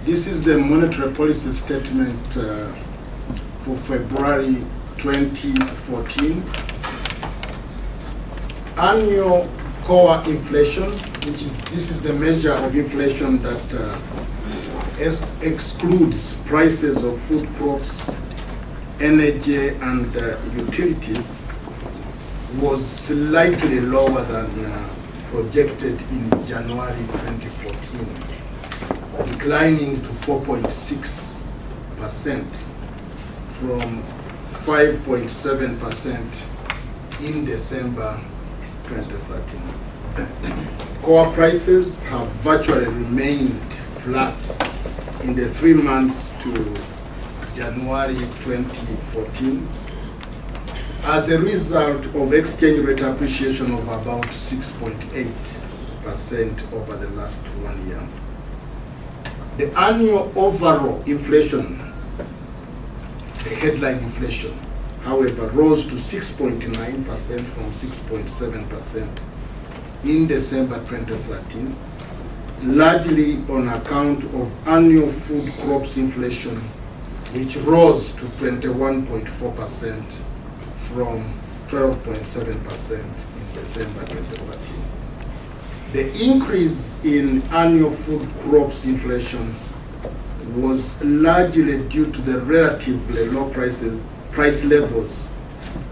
This is the monetary policy statement for February 2014. Annual core inflation, this is the measure of inflation that excludes prices of food crops, energy, and utilities, was slightly lower than projected in January 2014, declining to 4.6% from 5.7% in December 2013. Core prices have virtually remained flat in the 3 months to January 2014 as a result of exchange rate appreciation of about 6.8% over the last 1 year. The annual overall inflation, the headline inflation, however, rose to 6.9% from 6.7% in December 2013, largely on account of annual food crops inflation, which rose to 21.4% from 12.7% in December 2013. The increase in annual food crops inflation was largely due to the relatively low price levels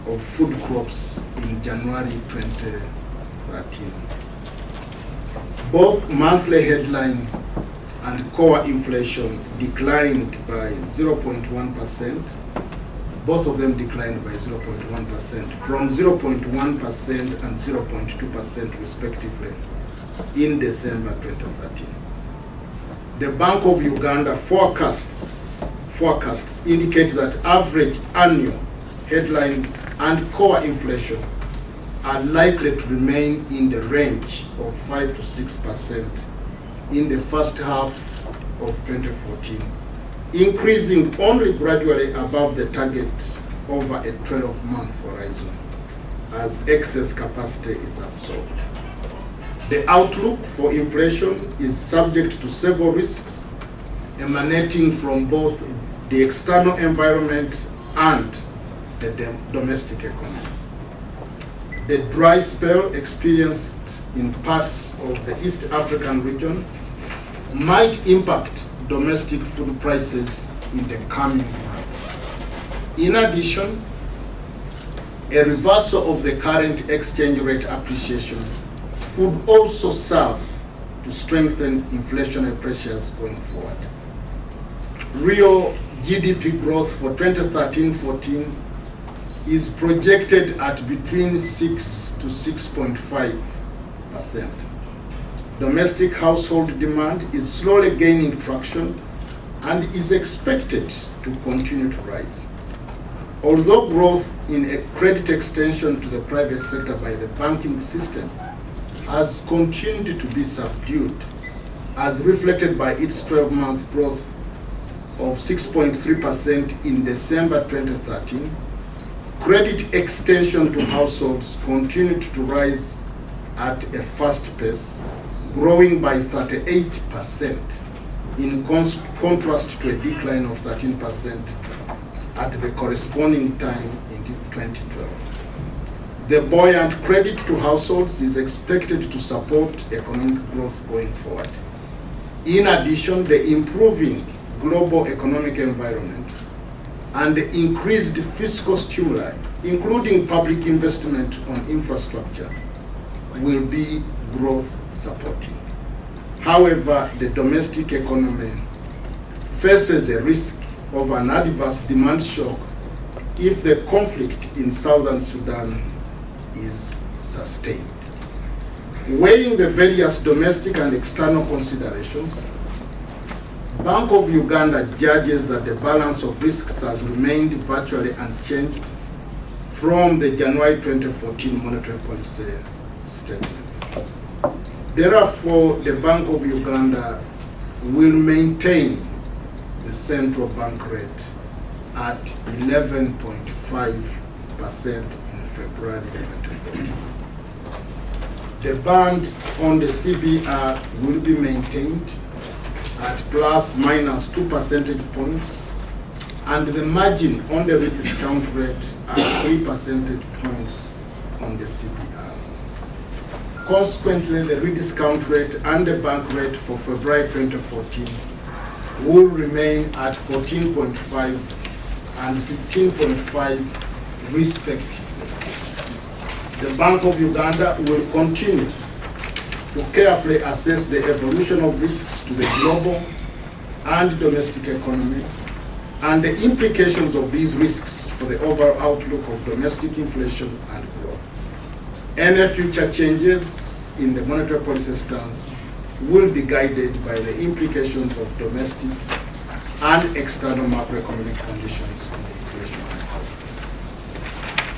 of food crops in January 2013. Both monthly headline and core inflation declined by 0.1%. Both of them declined by 0.1%, from 0.1% and 0.2% respectively in December 2013. The Bank of Uganda forecasts indicate that average annual headline and core inflation are likely to remain in the range of 5 to 6% in the first half of 2014, increasing only gradually above the target over a 12-month horizon as excess capacity is absorbed. The outlook for inflation is subject to several risks emanating from both the external environment and the domestic economy. The dry spell experienced in parts of the East African region might impact domestic food prices in the coming months. In addition, a reversal of the current exchange rate appreciation would also serve to strengthen inflationary pressures going forward. Real GDP growth for 2013-14 is projected at between 6 to 6.5%. Domestic household demand is slowly gaining traction and is expected to continue to rise. Although growth in a credit extension to the private sector by the banking system has continued to be subdued, as reflected by its 12-month growth of 6.3% in December 2013, credit extension to households continued to rise at a fast pace, growing by 38% in contrast to a decline of 13% at the corresponding time in 2012. The buoyant credit to households is expected to support economic growth going forward. In addition, the improving global economic environment and the increased fiscal stimuli, including public investment on infrastructure, will be growth supporting. However, the domestic economy faces a risk of an adverse demand shock if the conflict in Southern Sudan is sustained. Weighing the various domestic and external considerations, Bank of Uganda judges that the balance of risks has remained virtually unchanged from the January 2014 monetary policy statement. Therefore, the Bank of Uganda will maintain the central bank rate at 11.5% in February 2014. The band on the CBR will be maintained at plus minus 2 percentage points, and the margin on the rediscount rate at 3 percentage points on the CBR. Consequently, the rediscount rate and the bank rate for February 2014 will remain at 14.5 and 15.5 respectively. The Bank of Uganda will continue to carefully assess the evolution of risks to the global and domestic economy and the implications of these risks for the overall outlook of domestic inflation and growth. Any future changes in the monetary policy stance will be guided by the implications of domestic and external macroeconomic conditions on the inflation outlook.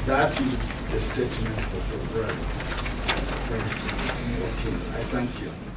That is the statement for February 2014. I thank you.